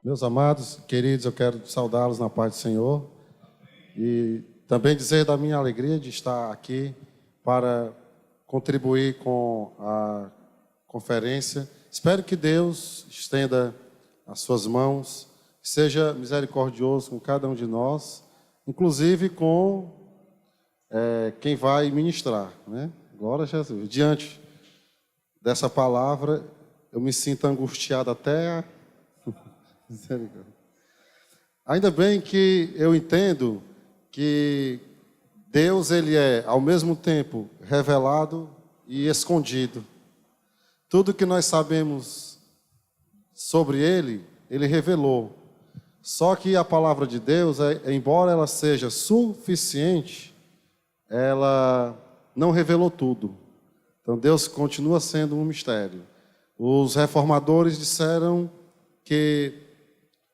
Meus amados, queridos, eu quero saudá-los na paz do Senhor e também dizer da minha alegria de estar aqui para contribuir com a conferência. Espero que Deus estenda as suas mãos, seja misericordioso com cada um de nós, inclusive com quem vai ministrar, né? Glória a Jesus. Diante dessa palavra, eu me sinto angustiado até Ainda bem que eu entendo que Deus, ele é ao mesmo tempo revelado e escondido. Tudo que nós sabemos sobre ele, ele revelou. Só que a palavra de Deus, embora ela seja suficiente, ela não revelou tudo. Então Deus continua sendo um mistério. Os reformadores disseram que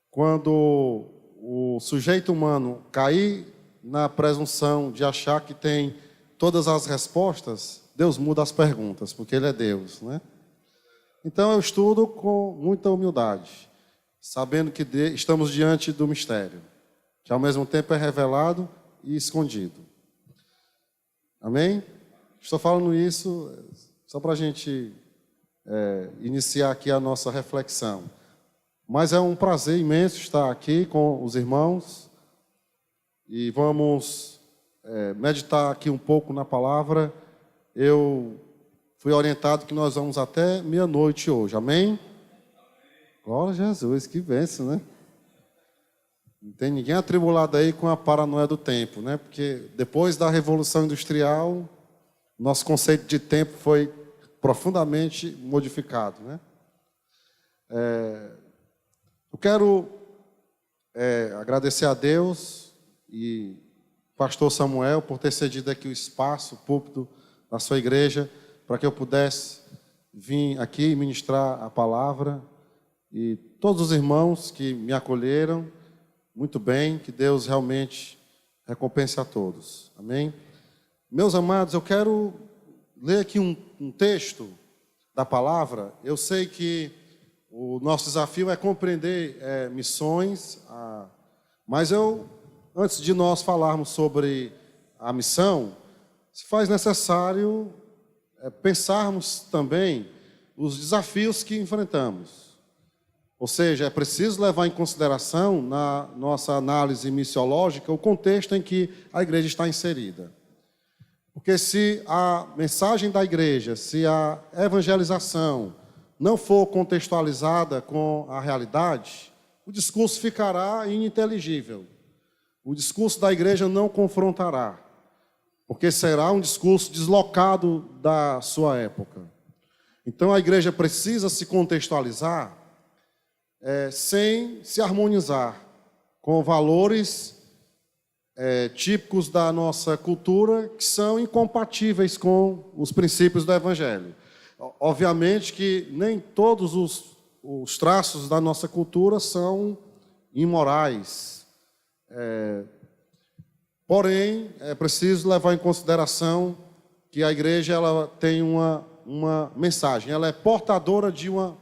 quando o sujeito humano cair na presunção de achar que tem todas as respostas, Deus muda as perguntas, porque Ele é Deus, né? Então eu estudo com muita humildade, sabendo que estamos diante do mistério, que ao mesmo tempo é revelado e escondido. Amém? Estou falando isso só para a gente iniciar aqui a nossa reflexão. Mas é um prazer imenso estar aqui com os irmãos e vamos meditar aqui um pouco na palavra. Eu fui orientado que nós vamos até meia-noite hoje, amém? Glória a Jesus, que bênção, né? Não tem ninguém atribulado aí com a paranoia do tempo, né? Porque depois da Revolução Industrial, nosso conceito de tempo foi profundamente modificado, né? Eu quero agradecer a Deus e pastor Samuel por ter cedido aqui o espaço, o púlpito da sua igreja, para que eu pudesse vir aqui ministrar a palavra. E todos os irmãos que me acolheram, muito bem, que Deus realmente recompense a todos. Amém? Meus amados, eu quero ler aqui um texto da palavra. Eu sei que o nosso desafio é compreender missões, mas antes de nós falarmos sobre a missão, se faz necessário pensarmos também os desafios que enfrentamos. Ou seja, é preciso levar em consideração, na nossa análise missiológica, o contexto em que a igreja está inserida. Porque se a mensagem da igreja, se a evangelização não for contextualizada com a realidade, o discurso ficará ininteligível. O discurso da igreja não confrontará, porque será um discurso deslocado da sua época. Então a igreja precisa se contextualizar sem se harmonizar com valores típicos da nossa cultura que são incompatíveis com os princípios do Evangelho. Obviamente que nem todos os traços da nossa cultura são imorais. Porém, é preciso levar em consideração que a igreja ela tem uma mensagem, ela é portadora de uma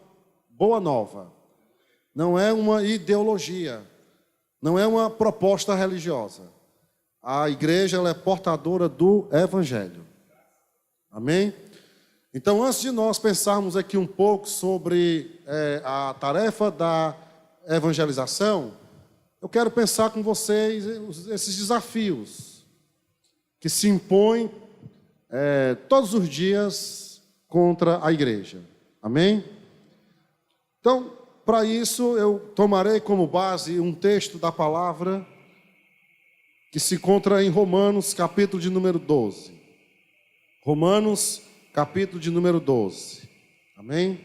boa nova. Não é uma ideologia, não é uma proposta religiosa. A igreja ela é portadora do Evangelho. Amém? Então, antes de nós pensarmos aqui um pouco sobre a tarefa da evangelização, eu quero pensar com vocês esses desafios que se impõem todos os dias contra a igreja. Amém? Então, para isso, eu tomarei como base um texto da palavra que se encontra em Romanos, capítulo de número 12. Romanos, capítulo de número 12. Amém?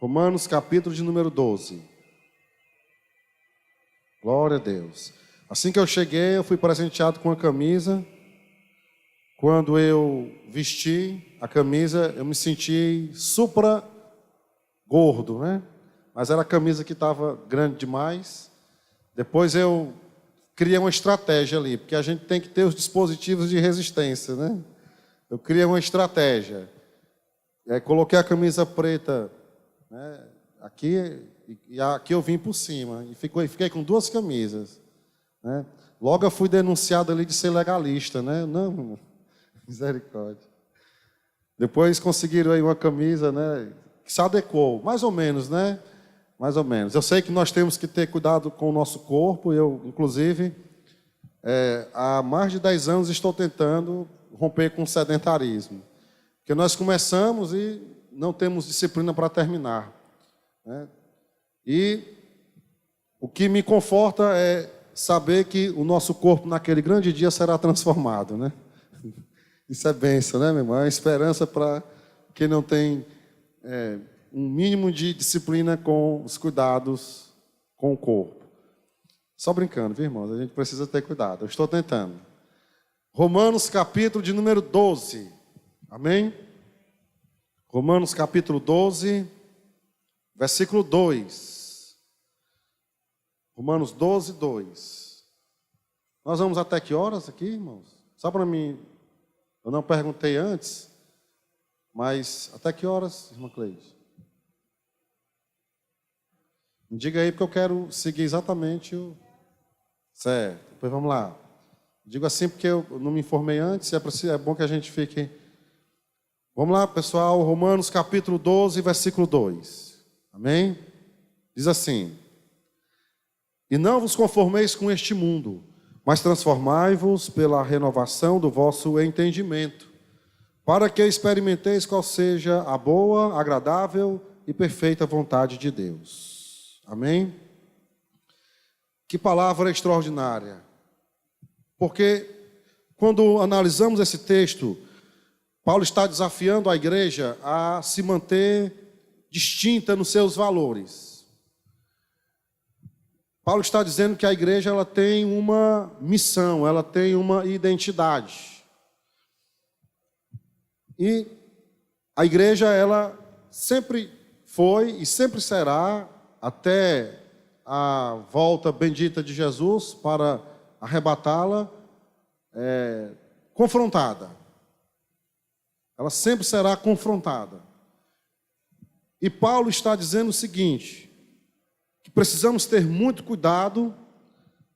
Romanos, capítulo de número 12. Glória a Deus. Assim que eu cheguei, eu fui presenteado com a camisa. Quando eu vesti a camisa, eu me senti supra gordo, né? mas era a camisa que estava grande demais. Depois eu criei uma estratégia ali, porque a gente tem que ter os dispositivos de resistência, né? Eu criei uma estratégia. Coloquei a camisa preta, né, aqui, e aqui eu vim por cima. E fiquei com duas camisas, né? Logo eu fui denunciado ali de ser legalista, né? Não, misericórdia. Depois conseguiram aí uma camisa, né, que se adequou, mais ou menos, né? Mais ou menos. Eu sei que nós temos que ter cuidado com o nosso corpo. Eu, inclusive, há mais de 10 anos estou tentando romper com o sedentarismo. Porque nós começamos e não temos disciplina para terminar, né? E o que me conforta é saber que o nosso corpo, naquele grande dia, será transformado, né? Isso é bênção, né, meu irmão? É uma esperança para quem não tem um mínimo de disciplina com os cuidados com o corpo. Só brincando, viu, irmãos? A gente precisa ter cuidado. Eu estou tentando. Romanos, capítulo de número 12. Amém? Romanos, capítulo 12, versículo 2. Romanos 12, 2. Nós vamos até que horas aqui, irmãos? Só para mim, eu não perguntei antes, mas até que horas, irmã Cleide? Me diga aí, porque eu quero seguir exatamente o... Certo, depois vamos lá. Digo assim porque eu não me informei antes, é bom que a gente fique... Vamos lá, pessoal, Romanos capítulo 12, versículo 2. Amém? Diz assim: E não vos conformeis com este mundo, mas transformai-vos pela renovação do vosso entendimento, para que experimenteis qual seja a boa, agradável e perfeita vontade de Deus. Amém? Que palavra extraordinária. Porque quando analisamos esse texto, Paulo está desafiando a igreja a se manter distinta nos seus valores. Paulo está dizendo que a igreja ela tem uma missão, ela tem uma identidade. E a igreja ela sempre foi e sempre será, até a volta bendita de Jesus para arrebatá-la, confrontada. Ela sempre será confrontada. E Paulo está dizendo o seguinte, que precisamos ter muito cuidado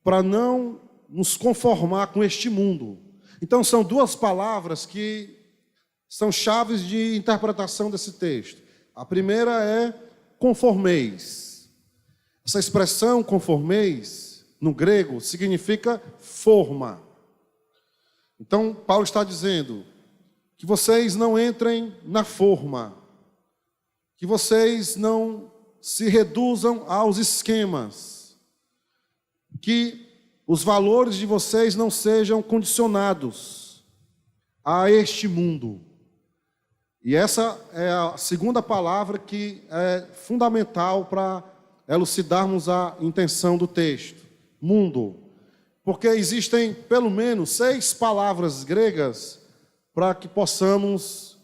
para não nos conformar com este mundo. Então são duas palavras que são chaves de interpretação desse texto. A primeira é conformeis. Essa expressão conformeis, no grego, significa forma. Então Paulo está dizendo que vocês não entrem na forma, que vocês não se reduzam aos esquemas, que os valores de vocês não sejam condicionados a este mundo. E essa é a segunda palavra que é fundamental para elucidarmos a intenção do texto. Mundo. Porque existem pelo menos 6 palavras gregas para que possamos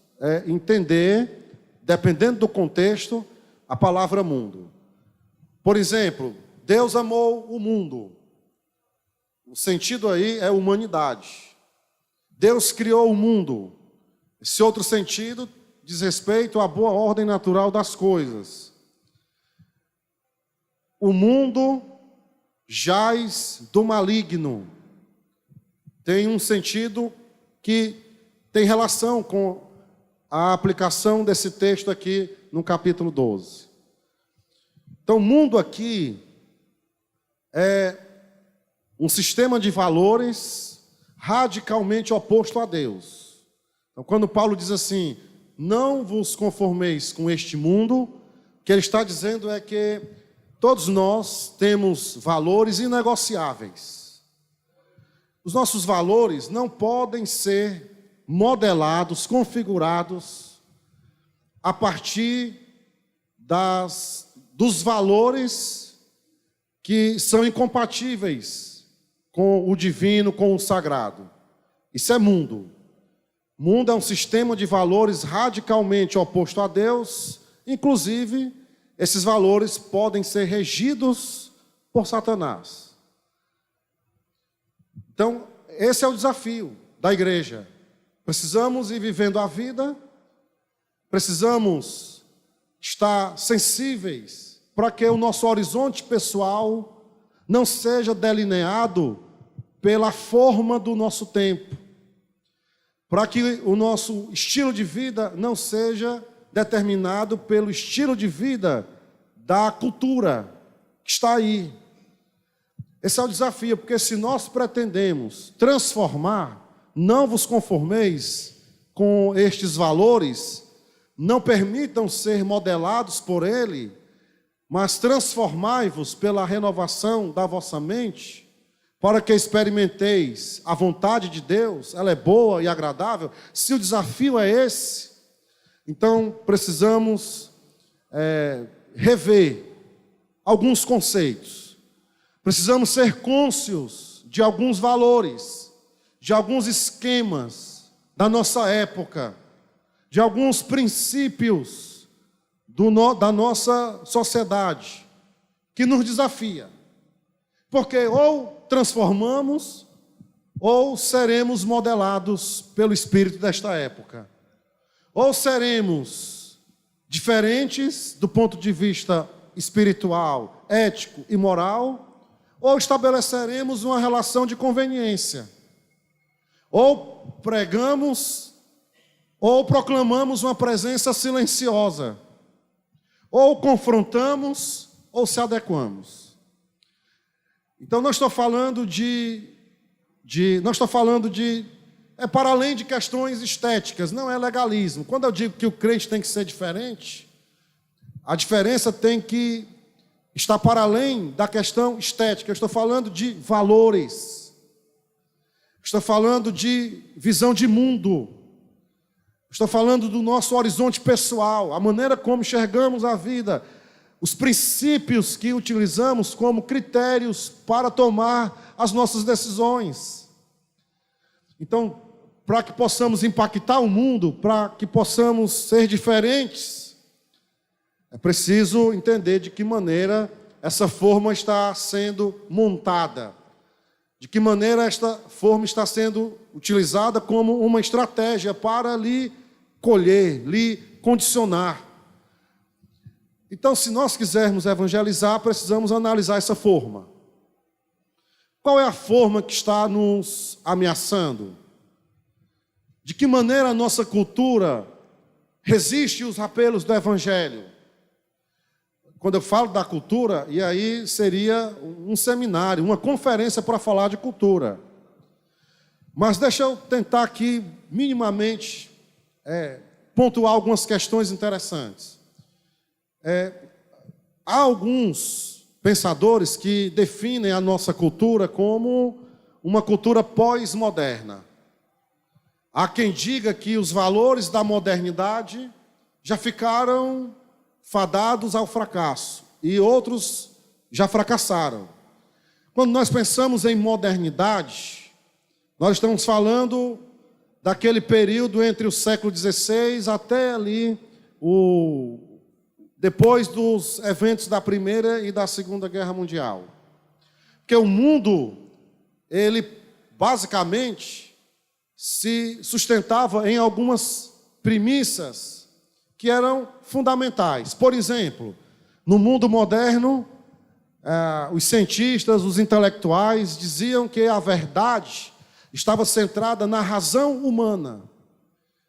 entender, dependendo do contexto, a palavra mundo. Por exemplo, Deus amou o mundo. O sentido aí é humanidade. Deus criou o mundo. Esse outro sentido diz respeito à boa ordem natural das coisas. O mundo jaz do maligno. Tem um sentido que tem relação com a aplicação desse texto aqui no capítulo 12. Então, o mundo aqui é um sistema de valores radicalmente oposto a Deus. Então, quando Paulo diz assim, não vos conformeis com este mundo, o que ele está dizendo é que todos nós temos valores inegociáveis. Os nossos valores não podem ser modelados, configurados a partir dos valores que são incompatíveis com o divino, com o sagrado. Isso é mundo. Mundo é um sistema de valores radicalmente oposto a Deus, inclusive esses valores podem ser regidos por Satanás. Então, esse é o desafio da igreja. Precisamos ir vivendo a vida, precisamos estar sensíveis para que o nosso horizonte pessoal não seja delineado pela forma do nosso tempo, para que o nosso estilo de vida não seja determinado pelo estilo de vida da cultura que está aí. Esse é o desafio, porque se nós pretendemos transformar, não vos conformeis com estes valores, não permitam ser modelados por ele, mas transformai-vos pela renovação da vossa mente, para que experimenteis a vontade de Deus, ela é boa e agradável. Se o desafio é esse, então precisamos rever alguns conceitos. Precisamos ser cônscios de alguns valores, de alguns esquemas da nossa época, de alguns princípios da nossa sociedade, que nos desafia. Porque ou transformamos, ou seremos modelados pelo espírito desta época. Ou seremos diferentes do ponto de vista espiritual, ético e moral, ou estabeleceremos uma relação de conveniência. Ou pregamos, ou proclamamos uma presença silenciosa. Ou confrontamos, ou se adequamos. Então não estou falando é para além de questões estéticas, não é legalismo. Quando eu digo que o crente tem que ser diferente, a diferença tem que estar para além da questão estética. Eu estou falando de valores, estou falando de visão de mundo, estou falando do nosso horizonte pessoal, a maneira como enxergamos a vida, os princípios que utilizamos como critérios para tomar as nossas decisões. Então, para que possamos impactar o mundo, para que possamos ser diferentes, é preciso entender de que maneira essa forma está sendo montada, de que maneira esta forma está sendo utilizada como uma estratégia para lhe colher, lhe condicionar. Então, se nós quisermos evangelizar, precisamos analisar essa forma. Qual é a forma que está nos ameaçando? De que maneira a nossa cultura resiste aos apelos do Evangelho? Quando eu falo da cultura, e aí seria um seminário, uma conferência para falar de cultura. Mas deixa eu tentar aqui, minimamente, pontuar algumas questões interessantes. Há alguns pensadores que definem a nossa cultura como uma cultura pós-moderna. Há quem diga que os valores da modernidade já ficaram fadados ao fracasso e outros já fracassaram. Quando nós pensamos em modernidade, nós estamos falando daquele período entre o século XVI até ali depois dos eventos da Primeira e da Segunda Guerra Mundial. Porque o mundo, ele basicamente se sustentava em algumas premissas que eram fundamentais. Por exemplo, no mundo moderno, os cientistas, os intelectuais diziam que a verdade estava centrada na razão humana.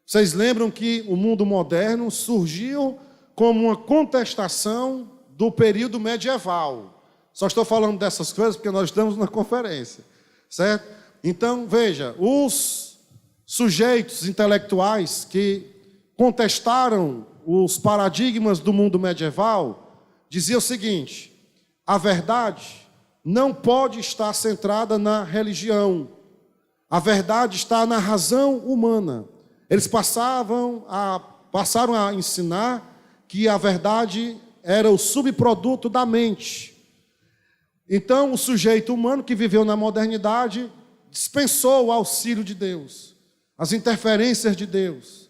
Vocês lembram que o mundo moderno surgiu como uma contestação do período medieval. Só estou falando dessas coisas porque nós estamos na conferência, certo? Então, veja, os sujeitos intelectuais que contestaram os paradigmas do mundo medieval diziam o seguinte: a verdade não pode estar centrada na religião, a verdade está na razão humana. Eles passaram a ensinar que a verdade era o subproduto da mente. Então, o sujeito humano que viveu na modernidade dispensou o auxílio de Deus, as interferências de Deus.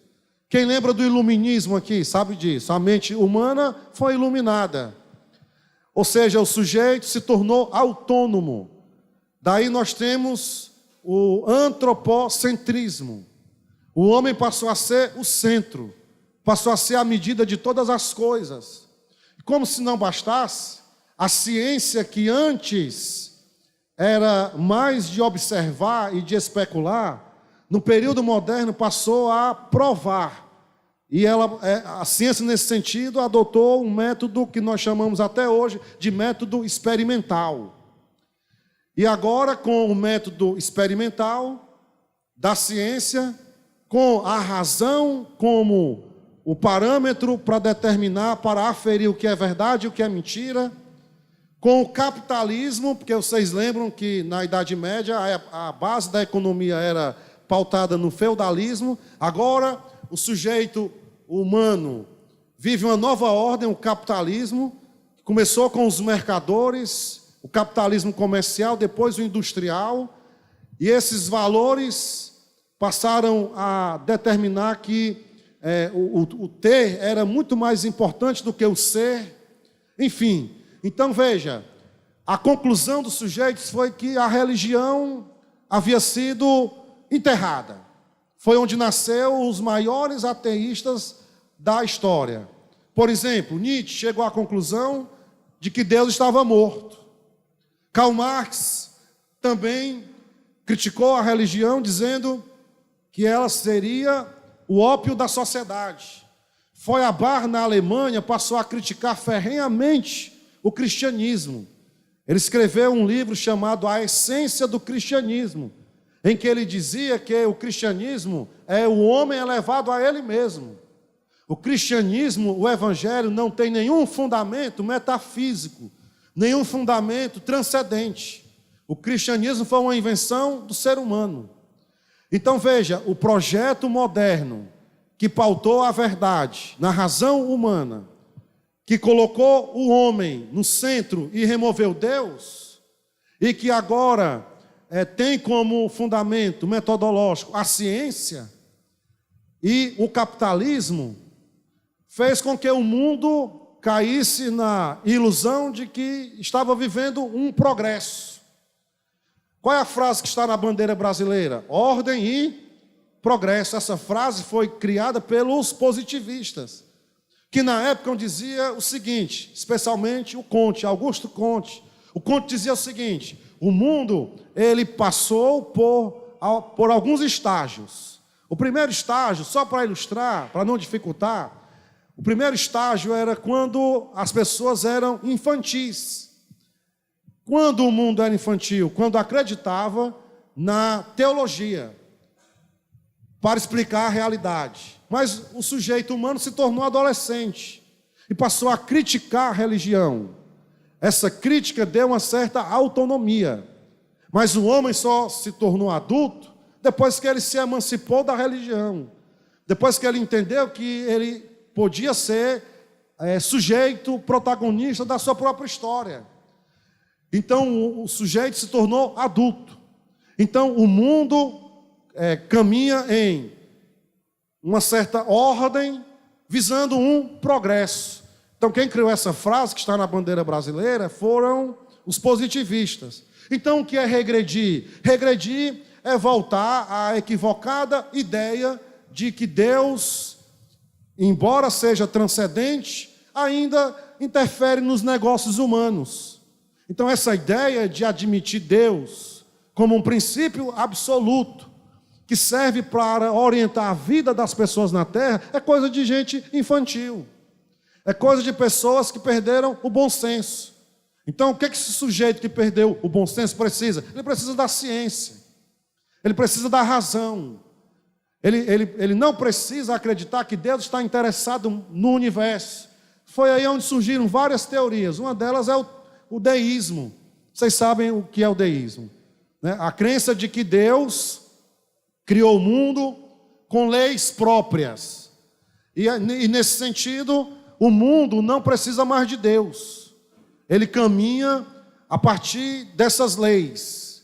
Quem lembra do iluminismo aqui, sabe disso. A mente humana foi iluminada. Ou seja, o sujeito se tornou autônomo. Daí nós temos o antropocentrismo. O homem passou a ser o centro, passou a ser a medida de todas as coisas. Como se não bastasse, a ciência que antes era mais de observar e de especular, no período moderno passou a provar. E a ciência, nesse sentido, adotou um método que nós chamamos até hoje de método experimental. E agora, com o método experimental da ciência, com a razão como o parâmetro para determinar, para aferir o que é verdade e o que é mentira, com o capitalismo, porque vocês lembram que na Idade Média a base da economia era pautada no feudalismo. Agora o sujeito humano vive uma nova ordem, o capitalismo, que começou com os mercadores, o capitalismo comercial, depois o industrial, e esses valores passaram a determinar que o ter era muito mais importante do que o ser. Enfim, então veja, a conclusão dos sujeitos foi que a religião havia sido enterrada. Foi onde nasceu os maiores ateístas da história. Por exemplo, Nietzsche chegou à conclusão de que Deus estava morto. Karl Marx também criticou a religião, dizendo que ela seria o ópio da sociedade. Feuerbach, na Alemanha, passou a criticar ferrenhamente o cristianismo. Ele escreveu um livro chamado A Essência do Cristianismo, em que ele dizia que o cristianismo é o homem elevado a ele mesmo. O cristianismo, o evangelho, não tem nenhum fundamento metafísico, nenhum fundamento transcendente. O cristianismo foi uma invenção do ser humano. Então veja, o projeto moderno que pautou a verdade na razão humana, que colocou o homem no centro e removeu Deus, e que agora tem como fundamento metodológico a ciência e o capitalismo, fez com que o mundo caísse na ilusão de que estava vivendo um progresso. Qual é a frase que está na bandeira brasileira? Ordem e progresso. Essa frase foi criada pelos positivistas, que na época dizia o seguinte, especialmente o Comte, Augusto Comte. O Comte dizia o seguinte: o mundo, ele passou por alguns estágios. O primeiro estágio, só para ilustrar, para não dificultar, o primeiro estágio era quando as pessoas eram infantis. Quando o mundo era infantil? Quando acreditava na teologia para explicar a realidade. Mas o sujeito humano se tornou adolescente e passou a criticar a religião. Essa crítica deu uma certa autonomia. Mas o homem só se tornou adulto depois que ele se emancipou da religião. Depois que ele entendeu que ele podia ser sujeito, protagonista da sua própria história. Então o sujeito se tornou adulto. Então o mundo caminha em uma certa ordem, visando um progresso. Então quem criou essa frase que está na bandeira brasileira foram os positivistas. Então o que é regredir? Regredir é voltar à equivocada ideia de que Deus, embora seja transcendente, ainda interfere nos negócios humanos. Então essa ideia de admitir Deus como um princípio absoluto, que serve para orientar a vida das pessoas na terra, é coisa de gente infantil. É coisa de pessoas que perderam o bom senso. Então o que esse sujeito que perdeu o bom senso precisa? Ele precisa da ciência. Ele precisa da razão. Ele não precisa acreditar que Deus está interessado no universo. Foi aí onde surgiram várias teorias. Uma delas é o deísmo. Vocês sabem o que é o deísmo, né? A crença de que Deus criou o mundo com leis próprias. E nesse sentido, o mundo não precisa mais de Deus. Ele caminha a partir dessas leis.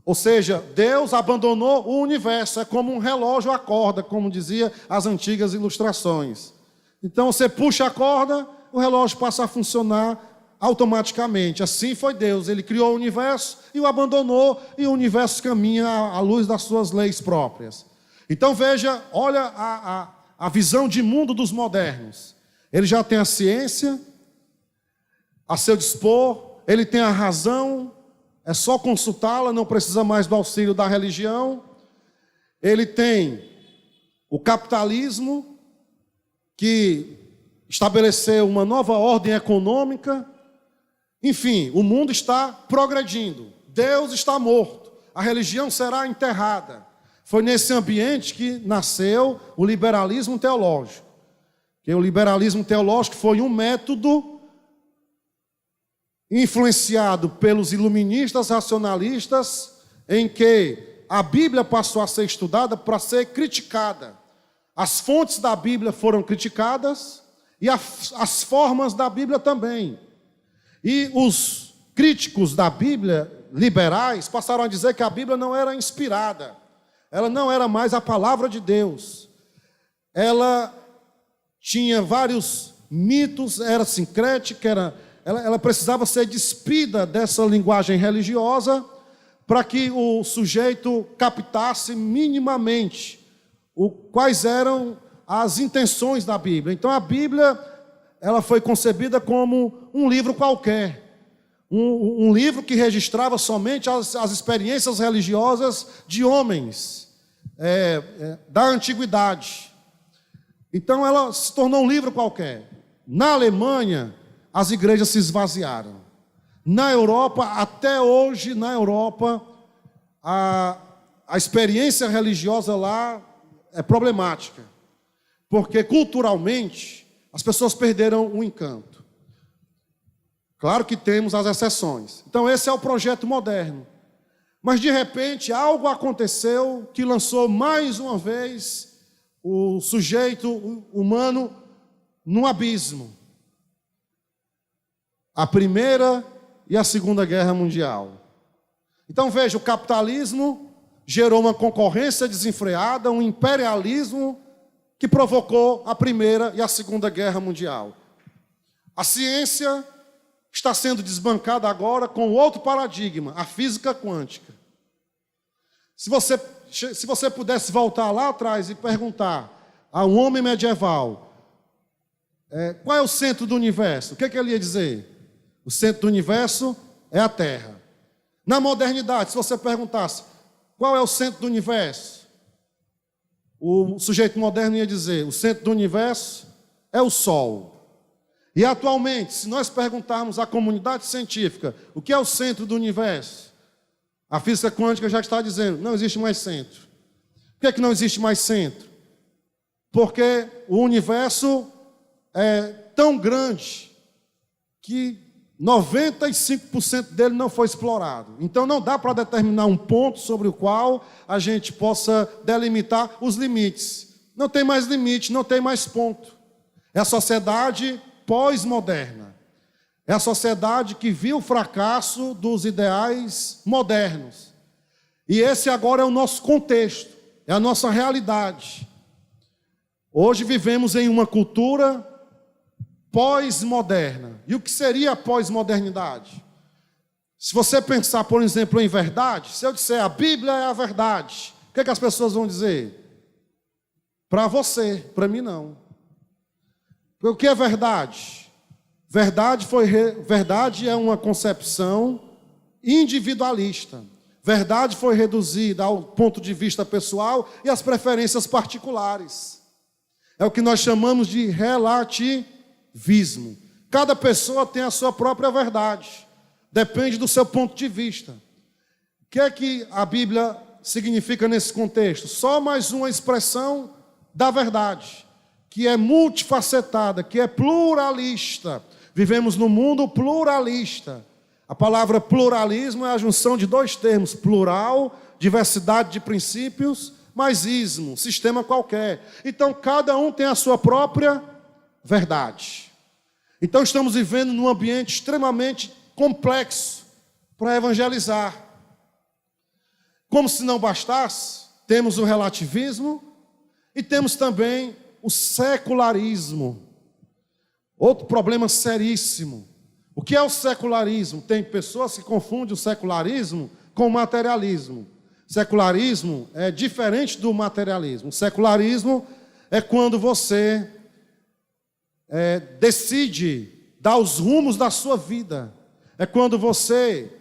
Ou seja, Deus abandonou o universo, é como um relógio a corda, como dizia as antigas ilustrações. Então você puxa a corda, o relógio passa a funcionar automaticamente. Assim foi Deus, Ele criou o universo e o abandonou, e o universo caminha à luz das suas leis próprias. Então veja, olha a visão de mundo dos modernos. Ele já tem a ciência a seu dispor, ele tem a razão, é só consultá-la, não precisa mais do auxílio da religião. Ele tem o capitalismo, que estabeleceu uma nova ordem econômica. Enfim, o mundo está progredindo. Deus está morto. A religião será enterrada. Foi nesse ambiente que nasceu o liberalismo teológico. Que o liberalismo teológico foi um método influenciado pelos iluministas racionalistas, em que a Bíblia passou a ser estudada para ser criticada. As fontes da Bíblia foram criticadas e as formas da Bíblia também. E os críticos da Bíblia, liberais, passaram a dizer que a Bíblia não era inspirada. Ela não era mais a palavra de Deus. Ela tinha vários mitos, era sincrética, ela precisava ser despida dessa linguagem religiosa para que o sujeito captasse minimamente quais eram as intenções da Bíblia. Então a Bíblia, ela foi concebida como um livro qualquer, um livro que registrava somente as experiências religiosas de homens da antiguidade. Então ela se tornou um livro qualquer. Na Alemanha, as igrejas se esvaziaram. Na Europa, até hoje, na Europa, a experiência religiosa lá é problemática, porque culturalmente as pessoas perderam o encanto. Claro que temos as exceções. Então esse é o projeto moderno. Mas de repente algo aconteceu que lançou mais uma vez o sujeito humano num abismo. A Primeira e a Segunda Guerra Mundial. Então veja, o capitalismo gerou uma concorrência desenfreada, um imperialismo que provocou a Primeira e a Segunda Guerra Mundial. A ciência está sendo desbancada agora com outro paradigma, a física quântica. Se você pudesse voltar lá atrás e perguntar a um homem medieval, qual é o centro do universo? O que ele ia dizer? O centro do universo é a Terra. Na modernidade, se você perguntasse, qual é o centro do universo? O sujeito moderno ia dizer, o centro do universo é o Sol. E atualmente, se nós perguntarmos à comunidade científica, o que é o centro do universo? A física quântica já está dizendo, não existe mais centro. Por que não existe mais centro? Porque o universo é tão grande que 95% dele não foi explorado. Então não dá para determinar um ponto sobre o qual a gente possa delimitar os limites. Não tem mais limite, não tem mais ponto. É a sociedade pós-moderna. É a sociedade que viu o fracasso dos ideais modernos. E esse agora é o nosso contexto, é a nossa realidade. Hoje vivemos em uma cultura pós-moderna. E o que seria a pós-modernidade? Se você pensar, por exemplo, em verdade, se eu disser a Bíblia é a verdade, o que as pessoas vão dizer? Para você, para mim não. O que é verdade? Verdade é uma concepção individualista. Verdade foi reduzida ao ponto de vista pessoal e às preferências particulares. É o que nós chamamos de relativismo. Cada pessoa tem a sua própria verdade. Depende do seu ponto de vista. O que é que a Bíblia significa nesse contexto? Só mais uma expressão da verdade, que é multifacetada, que é pluralista. Vivemos num mundo pluralista. A palavra pluralismo é a junção de dois termos, plural, diversidade de princípios, mais ismo, sistema qualquer. Então, cada um tem a sua própria verdade. Então, estamos vivendo num ambiente extremamente complexo para evangelizar. Como se não bastasse, temos o relativismo e temos também o secularismo. Outro problema seríssimo. O que é o secularismo? Tem pessoas que confundem o secularismo com o materialismo. Secularismo é diferente do materialismo. O secularismo é quando você decide dar os rumos da sua vida. É quando você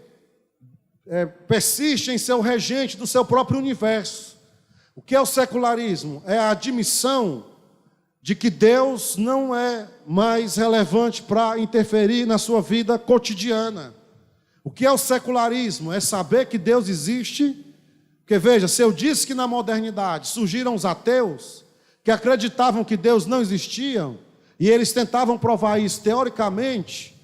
persiste em ser o regente do seu próprio universo. O que é o secularismo? É a admissão de que Deus não é mais relevante para interferir na sua vida cotidiana. O que é o secularismo? É saber que Deus existe. Porque veja, se eu disse que na modernidade surgiram os ateus, que acreditavam que Deus não existia, e eles tentavam provar isso teoricamente,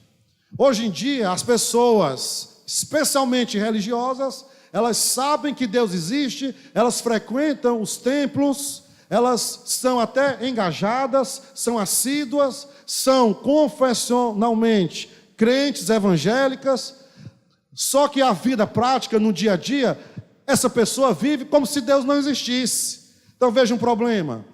hoje em dia as pessoas, especialmente religiosas, elas sabem que Deus existe, elas frequentam os templos, elas são até engajadas, são assíduas, são confessionalmente crentes evangélicas, só que a vida prática, no dia a dia, essa pessoa vive como se Deus não existisse. Então veja um problema.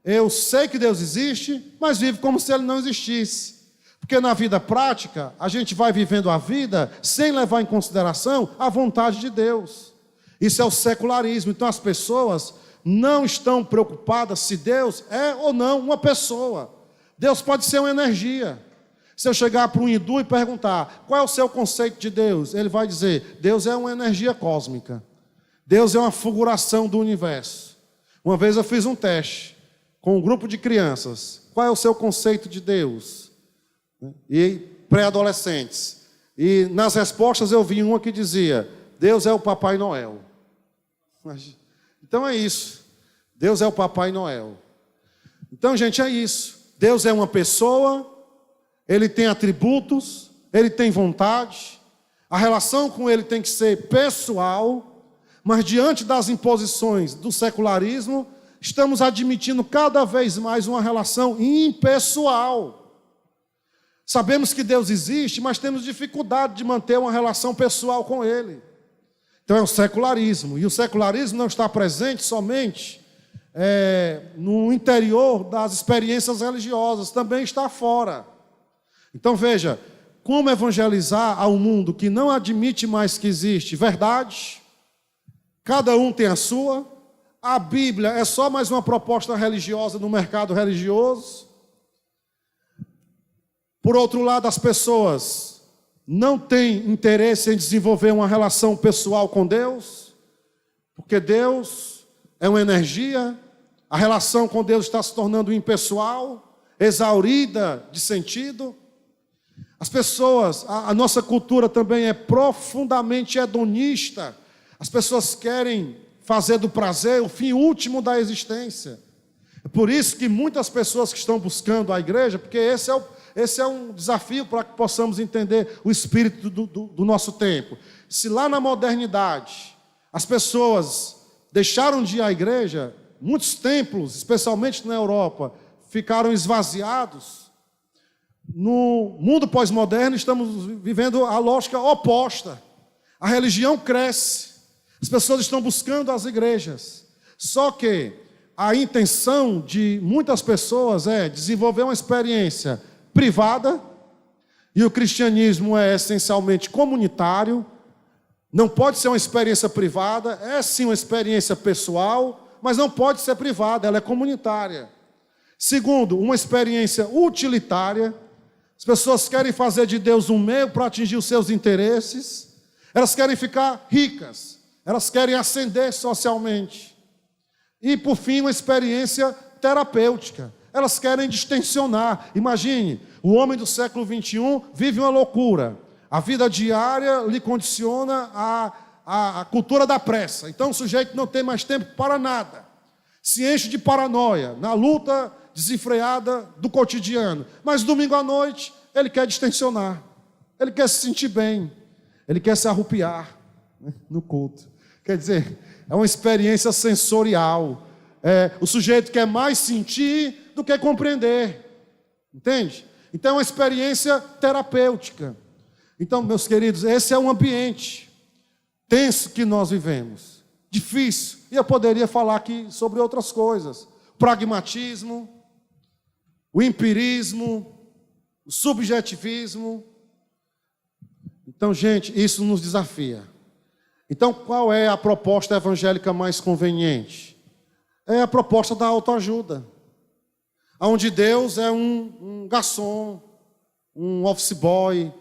Eu sei que Deus existe, mas vivo como se Ele não existisse. Porque na vida prática, a gente vai vivendo a vida sem levar em consideração a vontade de Deus. Isso é o secularismo. Então as pessoas não estão preocupadas se Deus é ou não uma pessoa. Deus pode ser uma energia. Se eu chegar para um hindu e perguntar qual é o seu conceito de Deus, ele vai dizer: Deus é uma energia cósmica. Deus é uma figuração do universo. Uma vez eu fiz um teste com um grupo de crianças. Qual é o seu conceito de Deus? E pré-adolescentes. E nas respostas eu vi uma que dizia: Deus é o Papai Noel. Então é isso. Deus é o Papai Noel. Então, gente, é isso. Deus é uma pessoa, Ele tem atributos, Ele tem vontade, a relação com Ele tem que ser pessoal, mas diante das imposições do secularismo, estamos admitindo cada vez mais uma relação impessoal. Sabemos que Deus existe, mas temos dificuldade de manter uma relação pessoal com Ele. Então é o secularismo. E o secularismo não está presente somente no interior das experiências religiosas, também está fora. Então veja, como evangelizar ao mundo que não admite mais que existe verdade? Cada um tem a sua. A Bíblia é só mais uma proposta religiosa no mercado religioso. Por outro lado, as pessoas não têm interesse em desenvolver uma relação pessoal com Deus, porque Deus é uma energia, a relação com Deus está se tornando impessoal, exaurida de sentido. As pessoas, a nossa cultura também é profundamente hedonista. As pessoas querem fazer do prazer o fim último da existência. É por isso que muitas pessoas que estão buscando a igreja, porque esse é um desafio para que possamos entender o espírito do nosso tempo. Se lá na modernidade as pessoas deixaram de ir à igreja, muitos templos, especialmente na Europa, ficaram esvaziados. No mundo pós-moderno estamos vivendo a lógica oposta. A religião cresce. As pessoas estão buscando as igrejas. Só que a intenção de muitas pessoas é desenvolver uma experiência privada, e o cristianismo é essencialmente comunitário. Não pode ser uma experiência privada, é sim uma experiência pessoal, mas não pode ser privada, ela é comunitária. Segundo, uma experiência utilitária. As pessoas querem fazer de Deus um meio para atingir os seus interesses. Elas querem ficar ricas. Elas querem ascender socialmente. E, por fim, uma experiência terapêutica. Elas querem distensionar. Imagine, o homem do século 21 vive uma loucura. A vida diária lhe condiciona a cultura da pressa. Então, o sujeito não tem mais tempo para nada. Se enche de paranoia, na luta desenfreada do cotidiano. Mas, domingo à noite, ele quer distensionar. Ele quer se sentir bem. Ele quer se arrupiar no culto. Quer dizer, é uma experiência sensorial. O sujeito quer mais sentir do que compreender. Entende? Então é uma experiência terapêutica. Então, meus queridos, esse é um ambiente tenso que nós vivemos. difícil. E eu poderia falar aqui sobre outras coisas. Pragmatismo, o empirismo, o subjetivismo. Então, gente, isso nos desafia. Então, qual é a proposta evangélica mais conveniente? É a proposta da autoajuda, onde Deus é um garçom, um office boy,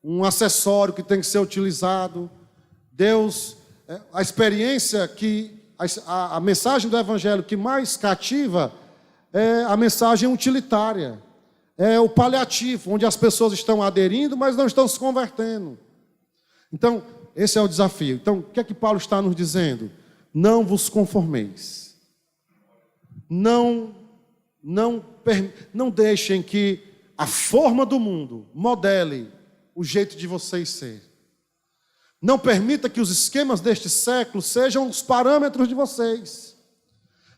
um acessório que tem que ser utilizado. Deus, a experiência que, a mensagem do Evangelho que mais cativa é a mensagem utilitária, é o paliativo, onde as pessoas estão aderindo, mas não estão se convertendo. Então, esse é o desafio. Então, o que é que Paulo está nos dizendo? Não vos conformeis. Não deixem que a forma do mundo modele o jeito de vocês ser. Não permita que os esquemas deste século sejam os parâmetros de vocês.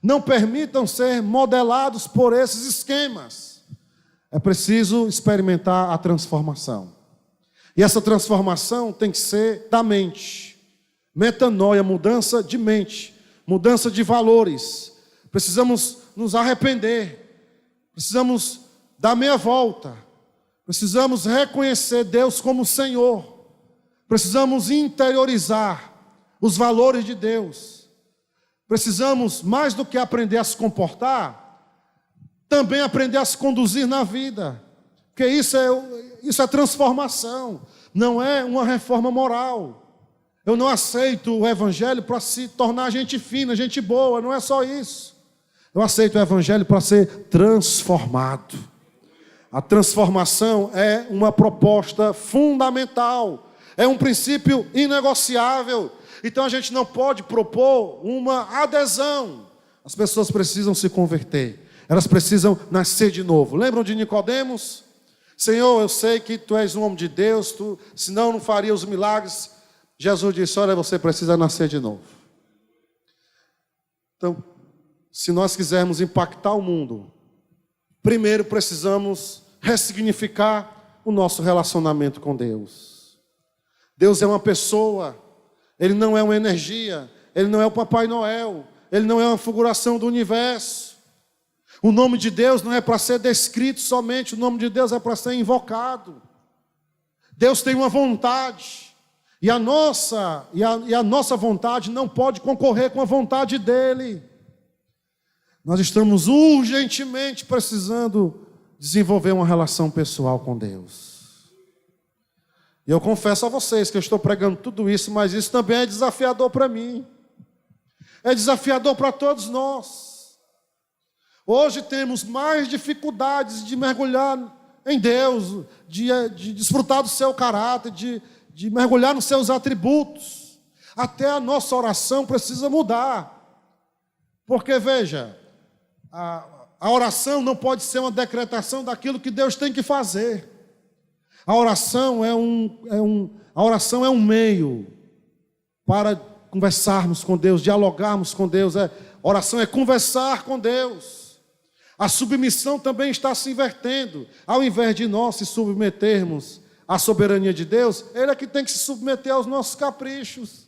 Não permitam ser modelados por esses esquemas. É preciso experimentar a transformação. E essa transformação tem que ser da mente. Metanoia, mudança de mente, mudança de valores. Precisamos nos arrepender. Precisamos dar meia volta. Precisamos reconhecer Deus como Senhor. Precisamos interiorizar os valores de Deus. Precisamos, mais do que aprender a se comportar, também aprender a se conduzir na vida. Porque isso é transformação, não é uma reforma moral. Eu não aceito o Evangelho para se tornar gente fina, gente boa, não é só isso. Eu aceito o Evangelho para ser transformado. A transformação é uma proposta fundamental, é um princípio inegociável. Então a gente não pode propor uma adesão. As pessoas precisam se converter, elas precisam nascer de novo. Lembram de Nicodemos? Senhor, eu sei que tu és um homem de Deus, senão não faria os milagres. Jesus disse, olha, você precisa nascer de novo. Então, se nós quisermos impactar o mundo, primeiro precisamos ressignificar o nosso relacionamento com Deus. Deus é uma pessoa, Ele não é uma energia, Ele não é o Papai Noel, Ele não é uma figuração do universo. O nome de Deus não é para ser descrito somente, o nome de Deus é para ser invocado. Deus tem uma vontade, e a nossa vontade não pode concorrer com a vontade dEle. Nós estamos urgentemente precisando desenvolver uma relação pessoal com Deus. E eu confesso a vocês que eu estou pregando tudo isso, mas isso também é desafiador para mim. É desafiador para todos nós. Hoje temos mais dificuldades de mergulhar em Deus, de desfrutar do seu caráter, de mergulhar nos seus atributos. Até a nossa oração precisa mudar. Porque, veja, a oração não pode ser uma decretação daquilo que Deus tem que fazer. A oração é um meio para conversarmos com Deus, dialogarmos com Deus. Oração é conversar com Deus. A submissão também está se invertendo. Ao invés de nós se submetermos à soberania de Deus, Ele é que tem que se submeter aos nossos caprichos.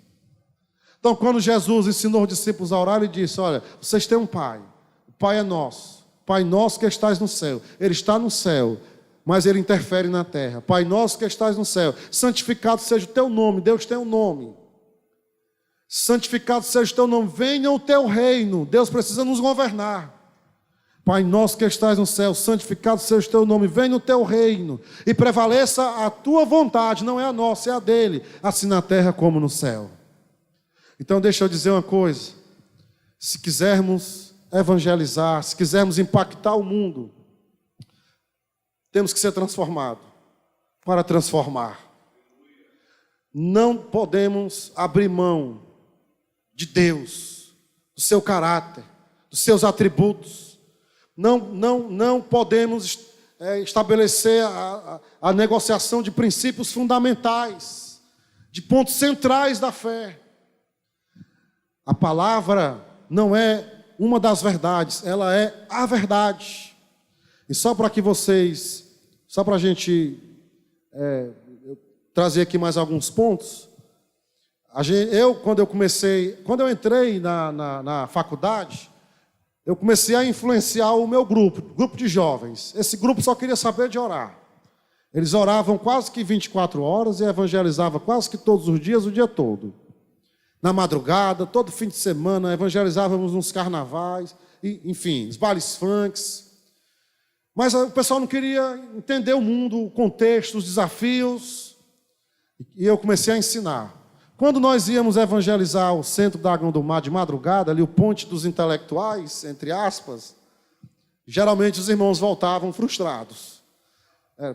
Então, quando Jesus ensinou os discípulos a orar, Ele disse, olha, vocês têm um Pai. O Pai é nosso. Pai nosso que estás no céu. Ele está no céu, mas Ele interfere na terra. Pai nosso que estás no céu. Santificado seja o teu nome. Deus tem um nome. Santificado seja o teu nome. Venha o teu reino. Deus precisa nos governar. Pai nosso que estás no céu, santificado seja o teu nome, venha o teu reino, e prevaleça a tua vontade, não é a nossa, é a dele, assim na terra como no céu. Então deixa eu dizer uma coisa, se quisermos evangelizar, se quisermos impactar o mundo, temos que ser transformados, para transformar. Não podemos abrir mão de Deus, do seu caráter, dos seus atributos. Não podemos estabelecer a negociação de princípios fundamentais, de pontos centrais da fé. A palavra não é uma das verdades, ela é a verdade. E só para a gente trazer aqui mais alguns pontos, Quando eu entrei na faculdade, eu comecei a influenciar o meu grupo de jovens. Esse grupo só queria saber de orar. Eles oravam quase que 24 horas e evangelizavam quase que todos os dias, o dia todo. Na madrugada, todo fim de semana, evangelizávamos nos carnavais, enfim, nos bailes funks. Mas o pessoal não queria entender o mundo, o contexto, os desafios. E eu comecei a ensinar. Quando nós íamos evangelizar o centro da Dragão do Mar de madrugada, ali o ponte dos intelectuais, entre aspas, geralmente os irmãos voltavam frustrados.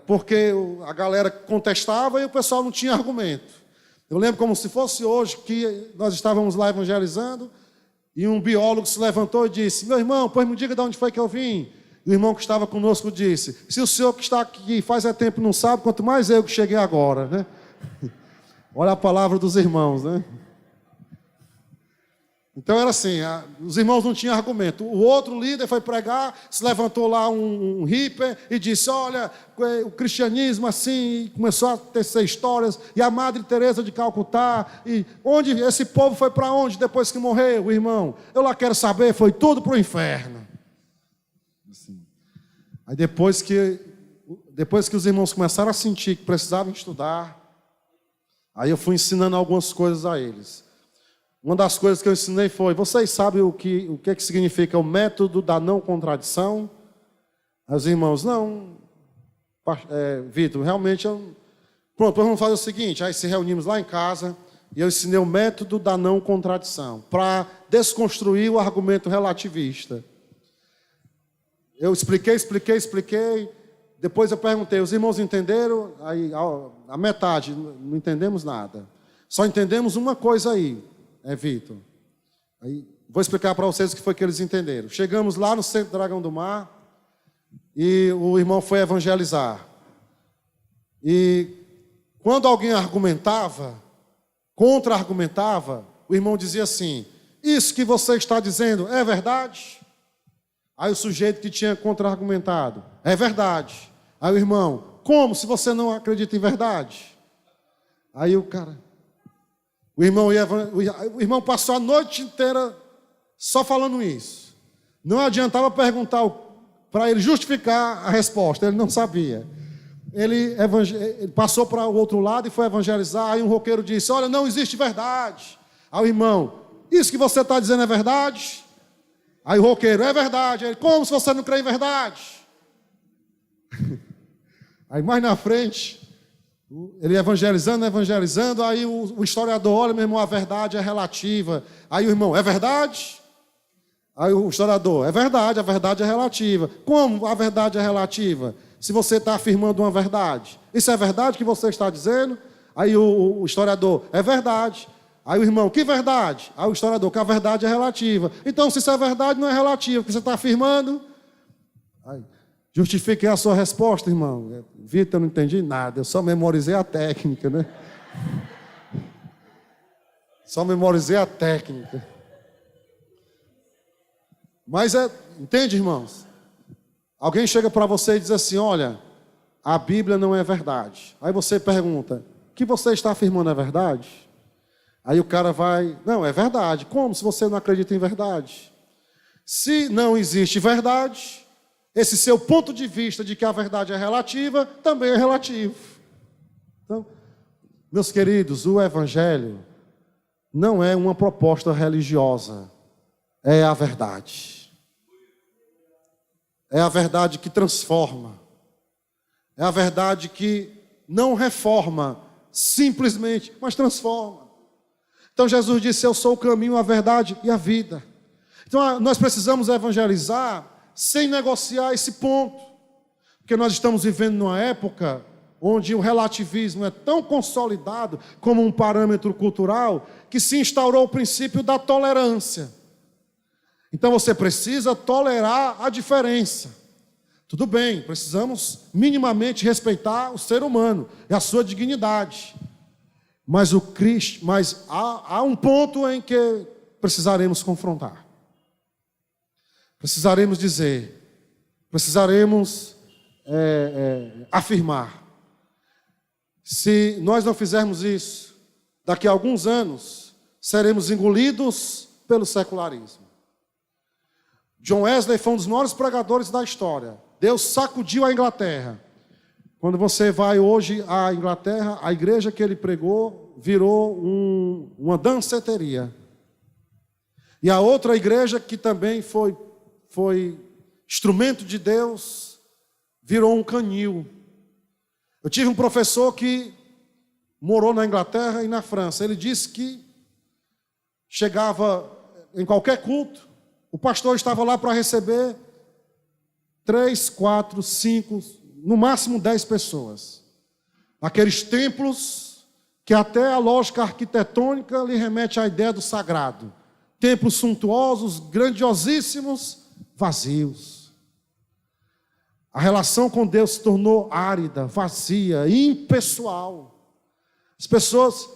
Porque a galera contestava e o pessoal não tinha argumento. Eu lembro como se fosse hoje que nós estávamos lá evangelizando e um biólogo se levantou e disse: meu irmão, pois me diga de onde foi que eu vim. E o irmão que estava conosco disse: se o senhor que está aqui faz tempo não sabe, quanto mais eu que cheguei agora, né? Olha a palavra dos irmãos, né? Então era assim, os irmãos não tinham argumento. O outro líder foi pregar, se levantou lá um hippie e disse: olha, o cristianismo assim, e começou a tecer histórias, e a Madre Teresa de Calcutá, e onde esse povo foi para onde depois que morreu, o irmão? Eu lá quero saber, foi tudo para o inferno. Assim. Aí depois que os irmãos começaram a sentir que precisavam estudar, aí eu fui ensinando algumas coisas a eles. Uma das coisas que eu ensinei foi: vocês sabem o que significa o método da não contradição? Aí os irmãos: não, Vitor, realmente eu... Pronto, vamos fazer o seguinte. Aí se reunimos lá em casa e eu ensinei o método da não contradição, para desconstruir o argumento relativista. Eu expliquei. Depois eu perguntei: os irmãos entenderam? Aí a metade, não entendemos nada. Só entendemos uma coisa aí, Vitor. Aí vou explicar para vocês o que foi que eles entenderam. Chegamos lá no centro do Dragão do Mar e o irmão foi evangelizar. E quando alguém argumentava, contra-argumentava, o irmão dizia assim: isso que você está dizendo é verdade? Aí o sujeito que tinha contra-argumentado: é verdade. Aí o irmão: como se você não acredita em verdade? Aí o irmão passou a noite inteira só falando isso. Não adiantava perguntar para ele justificar a resposta, ele não sabia. Ele passou para o outro lado e foi evangelizar. Aí um roqueiro disse: olha, não existe verdade. Aí o irmão: isso que você está dizendo é verdade? Aí o roqueiro: é verdade. Ele: como se você não crê em verdade? Aí mais na frente, ele evangelizando, aí o historiador: olha, meu irmão, a verdade é relativa. Aí o irmão: é verdade? Aí o historiador: é verdade, a verdade é relativa. Como a verdade é relativa? Se você está afirmando uma verdade. Isso é verdade que você está dizendo? Aí o historiador: é verdade. Aí o irmão: que verdade? Aí o historiador: que a verdade é relativa. Então, se isso é verdade, não é relativo, que você está afirmando. Aí, justifiquei a sua resposta, irmão. Vitor, eu não entendi nada, eu só memorizei a técnica, né? Só memorizei a técnica. Mas entende, irmãos? Alguém chega para você e diz assim: olha, a Bíblia não é verdade. Aí você pergunta: o que você está afirmando é verdade? Aí o cara vai: não, é verdade. Como se você não acredita em verdade? Se não existe verdade, esse seu ponto de vista de que a verdade é relativa, também é relativo. Então, meus queridos, o Evangelho não é uma proposta religiosa, é a verdade. É a verdade que transforma. É a verdade que não reforma simplesmente, mas transforma. Então Jesus disse: eu sou o caminho, a verdade e a vida. Então nós precisamos evangelizar sem negociar esse ponto. Porque nós estamos vivendo numa época onde o relativismo é tão consolidado como um parâmetro cultural que se instaurou o princípio da tolerância. Então você precisa tolerar a diferença. Tudo bem, precisamos minimamente respeitar o ser humano e a sua dignidade. Mas há um ponto em que precisaremos confrontar. Precisaremos dizer, precisaremos afirmar. Se nós não fizermos isso, daqui a alguns anos, seremos engolidos pelo secularismo. John Wesley foi um dos maiores pregadores da história. Deus sacudiu a Inglaterra. Quando você vai hoje à Inglaterra, a igreja que ele pregou virou uma danceteria. E a outra igreja que também foi instrumento de Deus, virou um canil. Eu tive um professor que morou na Inglaterra e na França. Ele disse que chegava em qualquer culto, o pastor estava lá para receber 3, 4, 5, no máximo 10 pessoas. Aqueles templos que até a lógica arquitetônica lhe remete à ideia do sagrado. Templos suntuosos, grandiosíssimos, vazios. A relação com Deus se tornou árida, vazia, impessoal. As pessoas,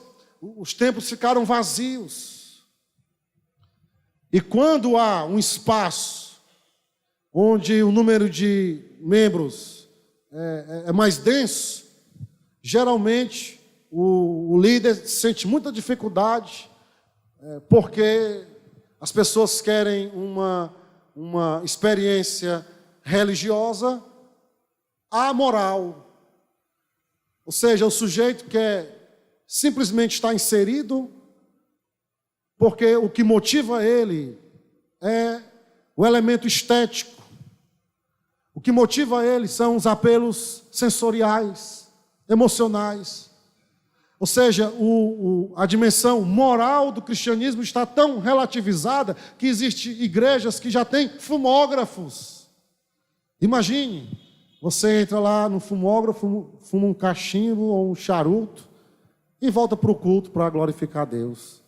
os templos ficaram vazios. E quando há um espaço onde o número de membros é mais denso, geralmente o líder sente muita dificuldade, porque as pessoas querem uma experiência religiosa amoral. Ou seja, o sujeito quer simplesmente estar inserido, porque o que motiva ele é o elemento estético. O que motiva ele são os apelos sensoriais, emocionais. Ou seja, a dimensão moral do cristianismo está tão relativizada que existem igrejas que já têm fumógrafos. Imagine, você entra lá no fumógrafo, fuma um cachimbo ou um charuto e volta para o culto para glorificar a Deus.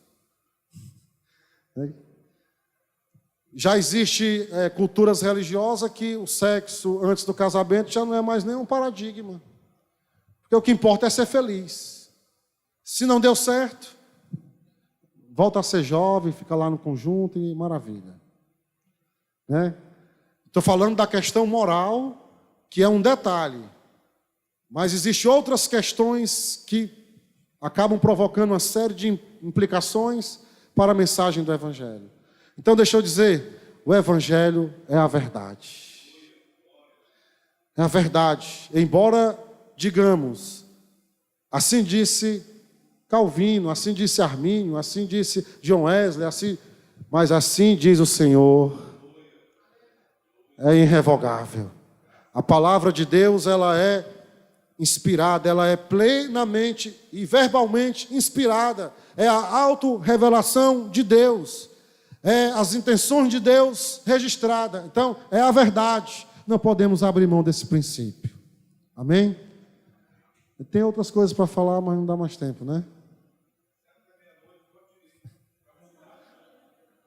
Já existe culturas religiosas que o sexo antes do casamento já não é mais nenhum paradigma. Porque o que importa é ser feliz. Se não deu certo, volta a ser jovem, fica lá no conjunto e maravilha. Estou falando da questão moral, que é um detalhe. Mas existem outras questões que acabam provocando uma série de implicações para a mensagem do Evangelho. Então, deixa eu dizer, o Evangelho é a verdade. É a verdade. Embora, digamos, assim disse Calvino, assim disse Armínio, assim disse John Wesley, mas assim diz o Senhor, é irrevogável. A palavra de Deus, ela é inspirada, ela é plenamente e verbalmente inspirada. É a autorrevelação de Deus. É as intenções de Deus registradas. Então, é a verdade. Não podemos abrir mão desse princípio. Amém? Tem outras coisas para falar, mas não dá mais tempo, né?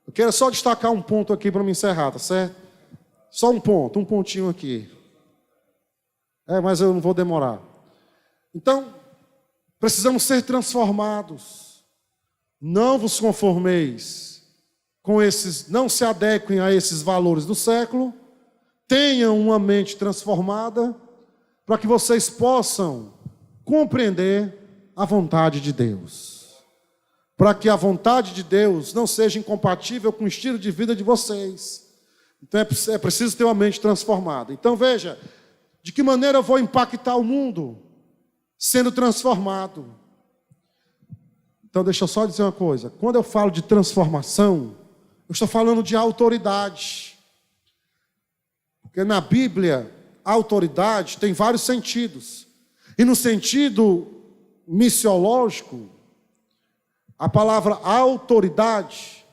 Eu quero só destacar um ponto aqui para me encerrar, tá certo? Só um pontinho aqui. Mas eu não vou demorar. Então, precisamos ser transformados. Não vos conformeis com esses, não se adequem a esses valores do século. Tenham uma mente transformada para que vocês possam compreender a vontade de Deus. Para que a vontade de Deus não seja incompatível com o estilo de vida de vocês. Então é preciso ter uma mente transformada. Então veja, de que maneira eu vou impactar o mundo? Sendo transformado. Então deixa eu só dizer uma coisa. Quando eu falo de transformação, eu estou falando de autoridade. Porque na Bíblia, a autoridade tem vários sentidos. E no sentido missiológico, a palavra autoridade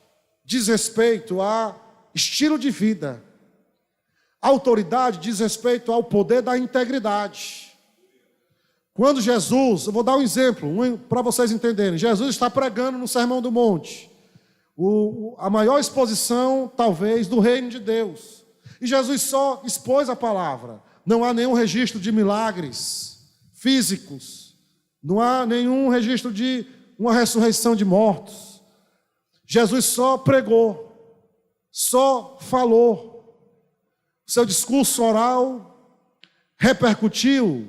diz respeito a estilo de vida. A autoridade diz respeito ao poder da integridade. Quando Jesus, eu vou dar um exemplo, para vocês entenderem. Jesus está pregando no Sermão do Monte. A maior exposição, talvez, do reino de Deus. E Jesus só expôs a palavra. Não há nenhum registro de milagres físicos. Não há nenhum registro de uma ressurreição de mortos. Jesus só pregou, só falou. Seu discurso oral repercutiu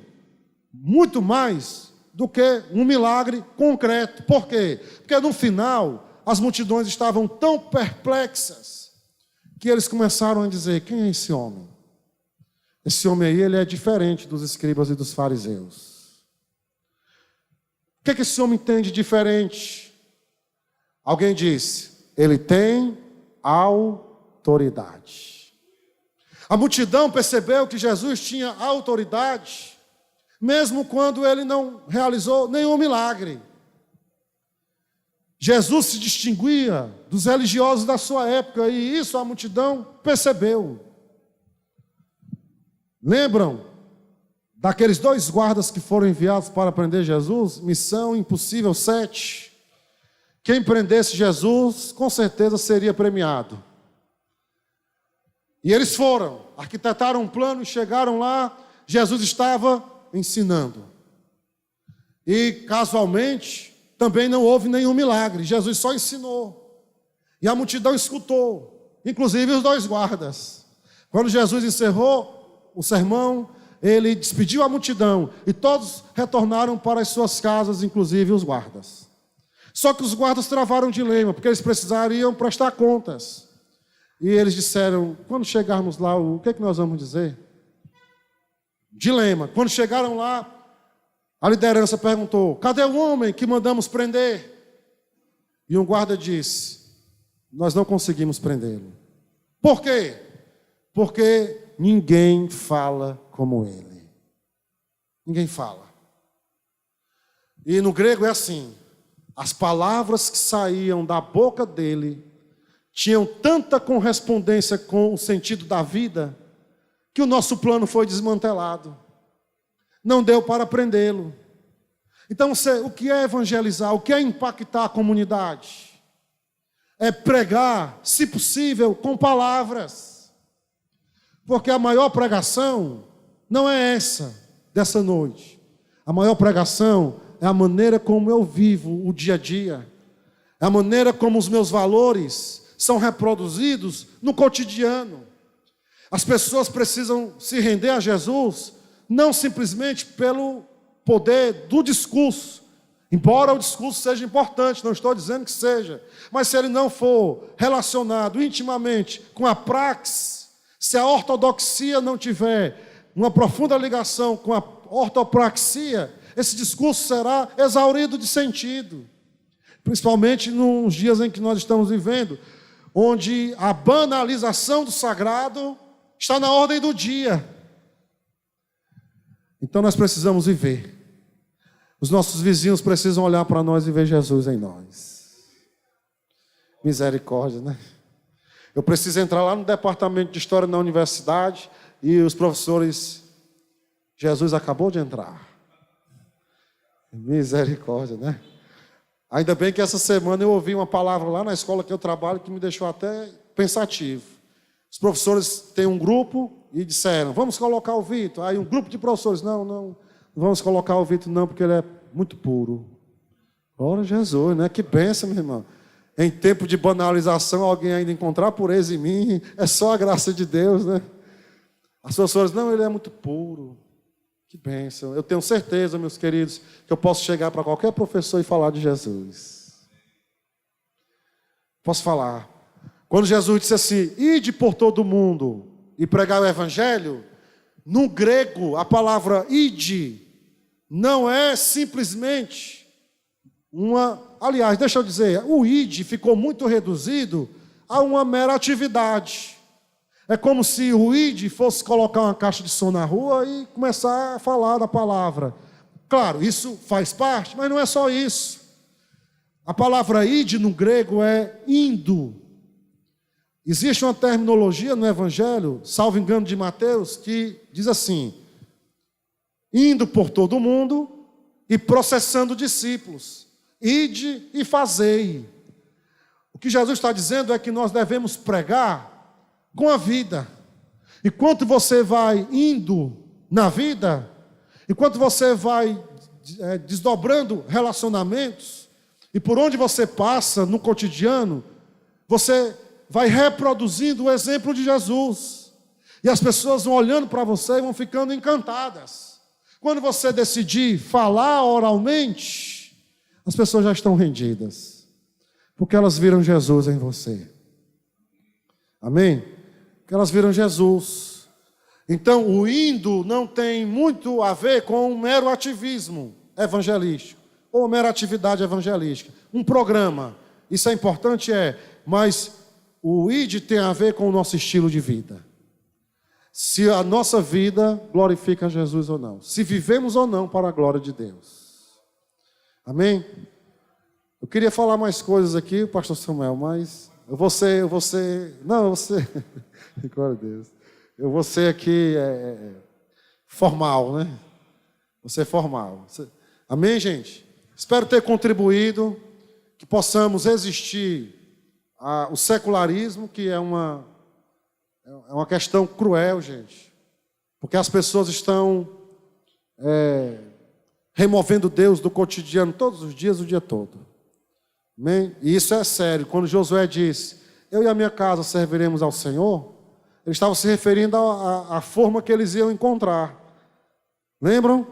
muito mais do que um milagre concreto. Por quê? Porque no final, as multidões estavam tão perplexas que eles começaram a dizer: quem é esse homem? Esse homem aí, ele é diferente dos escribas e dos fariseus. O que esse homem tem de diferente? Alguém disse: ele tem autoridade. A multidão percebeu que Jesus tinha autoridade, mesmo quando ele não realizou nenhum milagre. Jesus se distinguia dos religiosos da sua época, e isso a multidão percebeu. Lembram daqueles 2 guardas que foram enviados para prender Jesus? Missão Impossível 7. Quem prendesse Jesus, com certeza seria premiado. E eles foram, arquitetaram um plano e chegaram lá. Jesus estava ensinando. E casualmente, também não houve nenhum milagre. Jesus só ensinou. E a multidão escutou, inclusive os 2 guardas. Quando Jesus encerrou o sermão, ele despediu a multidão e todos retornaram para as suas casas, inclusive os guardas. Só que os guardas travaram um dilema, porque eles precisariam prestar contas. E eles disseram: quando chegarmos lá, o que é que nós vamos dizer? Dilema. Quando chegaram lá, a liderança perguntou: cadê o homem que mandamos prender? E um guarda disse: nós não conseguimos prendê-lo. Por quê? Porque ninguém fala como ele. Ninguém fala. E no grego é assim: as palavras que saíam da boca dele tinham tanta correspondência com o sentido da vida, que o nosso plano foi desmantelado. Não deu para prendê-lo. Então, o que é evangelizar? O que é impactar a comunidade? É pregar, se possível, com palavras. Porque a maior pregação não é essa, dessa noite. A maior pregação é a maneira como eu vivo o dia a dia. É a maneira como os meus valores são reproduzidos no cotidiano. As pessoas precisam se render a Jesus, não simplesmente pelo poder do discurso, embora o discurso seja importante, não estou dizendo que seja, mas se ele não for relacionado intimamente com a praxis, se a ortodoxia não tiver uma profunda ligação com a ortopraxia, esse discurso será exaurido de sentido, principalmente nos dias em que nós estamos vivendo, onde a banalização do sagrado está na ordem do dia. Então nós precisamos viver. Os nossos vizinhos precisam olhar para nós e ver Jesus em nós. Misericórdia, né? Eu preciso entrar lá no departamento de história na universidade e os professores: Jesus acabou de entrar. Misericórdia, né? Ainda bem que essa semana eu ouvi uma palavra lá na escola que eu trabalho que me deixou até pensativo. Os professores têm um grupo e disseram: vamos colocar o Vitor. Aí um grupo de professores: não vamos colocar o Vitor não, porque ele é muito puro. Ora Jesus, né? Que bênção, meu irmão. Em tempo de banalização, alguém ainda encontrar pureza em mim, é só a graça de Deus, né? As professoras: não, ele é muito puro. Que bênção. Eu tenho certeza, meus queridos, que eu posso chegar para qualquer professor e falar de Jesus. Posso falar. Quando Jesus disse assim: ide por todo mundo e pregar o evangelho, no grego a palavra ide não é simplesmente aliás, deixa eu dizer, o ide ficou muito reduzido a uma mera atividade. É como se o ide fosse colocar uma caixa de som na rua e começar a falar da palavra. Claro, isso faz parte, mas não é só isso. A palavra ide no grego é indo. Existe uma terminologia no Evangelho, salvo engano de Mateus, que diz assim: indo por todo o mundo e processando discípulos. Ide e fazei. O que Jesus está dizendo é que nós devemos pregar com a vida. Enquanto você vai indo na vida, enquanto você vai desdobrando relacionamentos, e por onde você passa no cotidiano, você vai reproduzindo o exemplo de Jesus. E as pessoas vão olhando para você e vão ficando encantadas. Quando você decidir falar oralmente, as pessoas já estão rendidas, porque elas viram Jesus em você. Amém? Porque elas viram Jesus. Então, o indo não tem muito a ver com um mero ativismo evangelístico, ou mera atividade evangelística. Um programa, isso é importante, mas o id tem a ver com o nosso estilo de vida. Se a nossa vida glorifica Jesus ou não. Se vivemos ou não para a glória de Deus. Amém? Eu queria falar mais coisas aqui, pastor Samuel, mas eu vou ser, glória a Deus. Eu vou ser aqui formal, né? Vou ser formal. Amém, gente? Espero ter contribuído, que possamos resistir ao secularismo, que é uma questão cruel, gente. Porque as pessoas estão removendo Deus do cotidiano todos os dias, o dia todo. Amém? E isso é sério. Quando Josué disse, eu e a minha casa serviremos ao Senhor, ele estava se referindo à forma que eles iam encontrar. Lembram?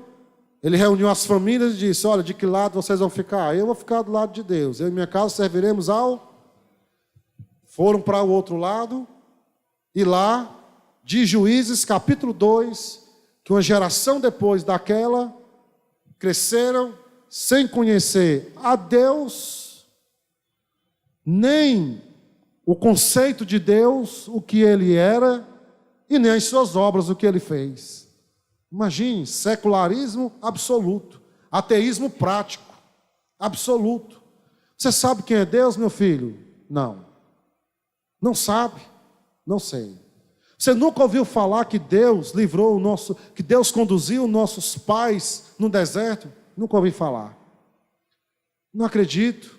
Ele reuniu as famílias e disse, olha, de que lado vocês vão ficar? Eu vou ficar do lado de Deus. Eu e minha casa serviremos ao... Foram para o outro lado. E lá, de Juízes, capítulo 2, que uma geração depois daquela, cresceram sem conhecer a Deus, nem o conceito de Deus, o que Ele era, e nem as suas obras, o que Ele fez. Imagine, secularismo absoluto, ateísmo prático, absoluto. Você sabe quem é Deus, meu filho? Não. Não sabe? Não sei. Você nunca ouviu falar que Deus livrou que Deus conduziu nossos pais no deserto? Nunca ouvi falar. Não acredito.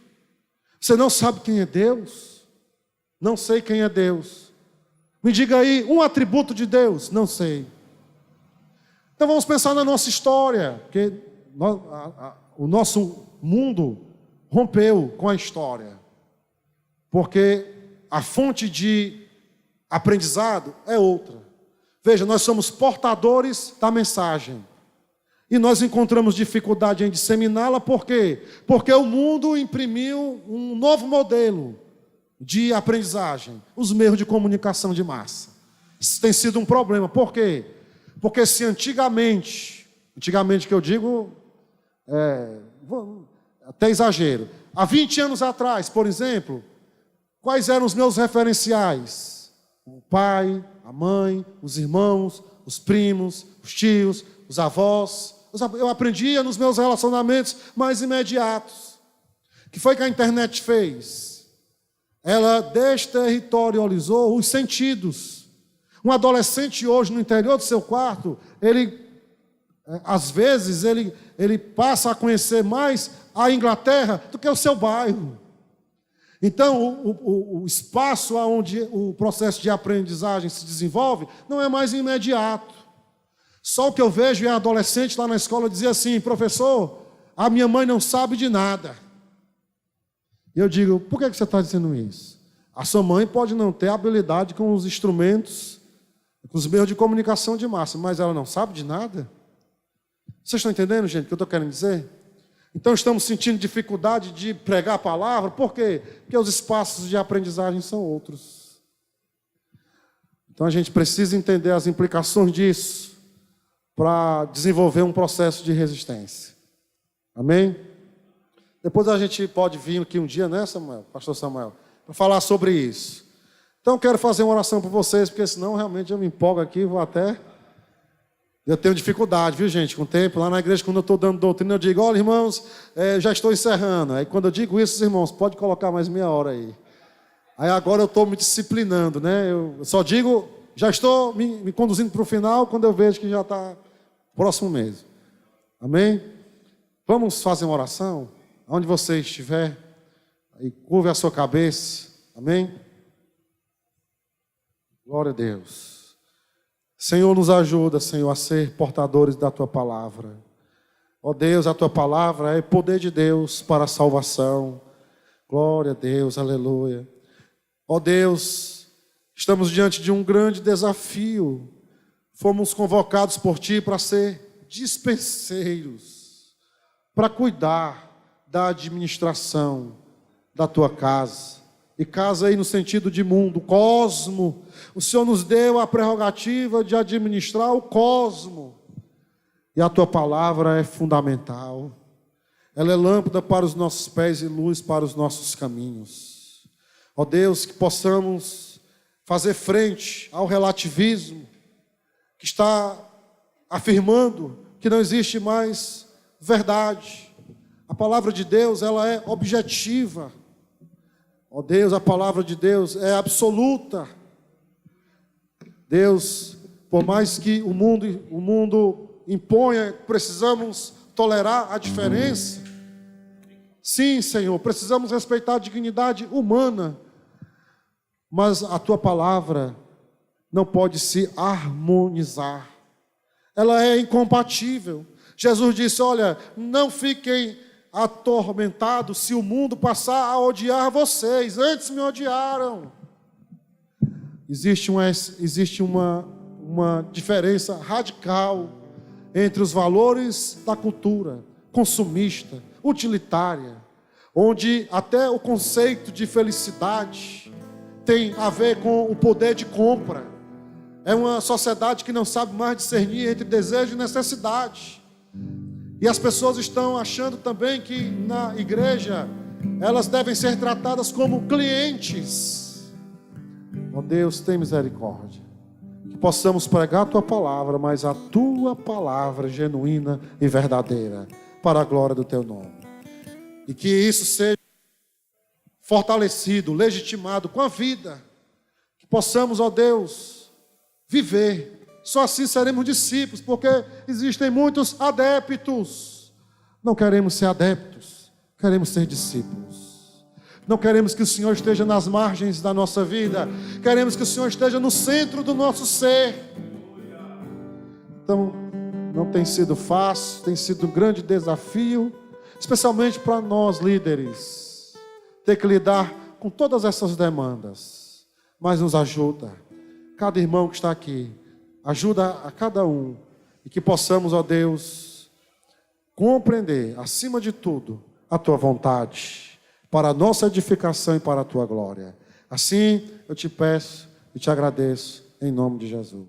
Você não sabe quem é Deus? Não sei quem é Deus. Me diga aí um atributo de Deus? Não sei. Então vamos pensar na nossa história, porque o nosso mundo rompeu com a história. Porque a fonte de aprendizado é outra. Veja, nós somos portadores da mensagem. E nós encontramos dificuldade em disseminá-la, por quê? Porque o mundo imprimiu um novo modelo de aprendizagem, os meios de comunicação de massa. Isso tem sido um problema. Por quê? Porque se antigamente que eu digo, até exagero, há 20 anos atrás, por exemplo, quais eram os meus referenciais? O pai, a mãe, os irmãos, os primos, os tios, os avós. Eu aprendia nos meus relacionamentos mais imediatos. O que foi que a internet fez? Ela desterritorializou os sentidos. Um adolescente hoje no interior do seu quarto, às vezes, ele passa a conhecer mais a Inglaterra do que o seu bairro. Então, o espaço onde o processo de aprendizagem se desenvolve não é mais imediato. Só o que eu vejo é adolescente lá na escola dizer assim, professor, a minha mãe não sabe de nada. E eu digo, por que você está dizendo isso? A sua mãe pode não ter habilidade com os instrumentos, com os meios de comunicação de massa, mas ela não sabe de nada? Vocês estão entendendo, gente, o que eu estou querendo dizer? Então estamos sentindo dificuldade de pregar a palavra, por quê? Porque os espaços de aprendizagem são outros. Então a gente precisa entender as implicações disso para desenvolver um processo de resistência. Amém? Depois a gente pode vir aqui um dia, né, Samuel, pastor Samuel, para falar sobre isso. Então eu quero fazer uma oração por vocês, porque senão realmente eu me empolgo aqui, eu tenho dificuldade, viu, gente, com o tempo. Lá na igreja, quando eu estou dando doutrina, eu digo, olha, irmãos, já estou encerrando. Aí quando eu digo isso, irmãos, pode colocar mais meia hora aí. Aí agora eu estou me disciplinando, né? Eu só digo, já estou me conduzindo para o final, quando eu vejo que já está próximo mesmo. Amém? Vamos fazer uma oração? Onde você estiver, e curve a sua cabeça. Amém? Glória a Deus. Senhor, nos ajuda, Senhor, a ser portadores da Tua palavra. Ó Deus, a Tua palavra é poder de Deus para a salvação. Glória a Deus, aleluia. Ó Deus, estamos diante de um grande desafio. Fomos convocados por Ti para ser dispenseiros para cuidar da administração da tua casa. E casa aí no sentido de mundo, cosmo. O Senhor nos deu a prerrogativa de administrar o cosmo. E a tua palavra é fundamental. Ela é lâmpada para os nossos pés e luz para os nossos caminhos. Ó Deus, que possamos fazer frente ao relativismo que está afirmando que não existe mais verdade. A palavra de Deus, ela é objetiva. Ó Deus, a palavra de Deus é absoluta. Deus, por mais que o mundo imponha, precisamos tolerar a diferença. Sim, Senhor, precisamos respeitar a dignidade humana, mas a tua palavra não pode se harmonizar. Ela é incompatível. Jesus disse: olha, não fiquem atormentados se o mundo passar a odiar vocês. Antes me odiaram. Existe uma diferença radical entre os valores da cultura consumista, utilitária, onde até o conceito de felicidade tem a ver com o poder de compra. É uma sociedade que não sabe mais discernir entre desejo e necessidade. E as pessoas estão achando também que na igreja elas devem ser tratadas como clientes. Ó Deus, tem misericórdia. Que possamos pregar a tua palavra, mas a tua palavra genuína e verdadeira, para a glória do teu nome. E que isso seja fortalecido, legitimado com a vida. Que possamos, ó Deus, viver. Só assim seremos discípulos, porque existem muitos adeptos. Não queremos ser adeptos, queremos ser discípulos. Não queremos que o Senhor esteja nas margens da nossa vida, queremos que o Senhor esteja no centro do nosso ser. Então, não tem sido fácil, tem sido um grande desafio, especialmente para nós líderes, ter que lidar com todas essas demandas. Mas nos ajuda, cada irmão que está aqui, ajuda a cada um, e que possamos, ó Deus, compreender, acima de tudo, a tua vontade, para a nossa edificação e para a tua glória. Assim eu te peço e te agradeço, em nome de Jesus.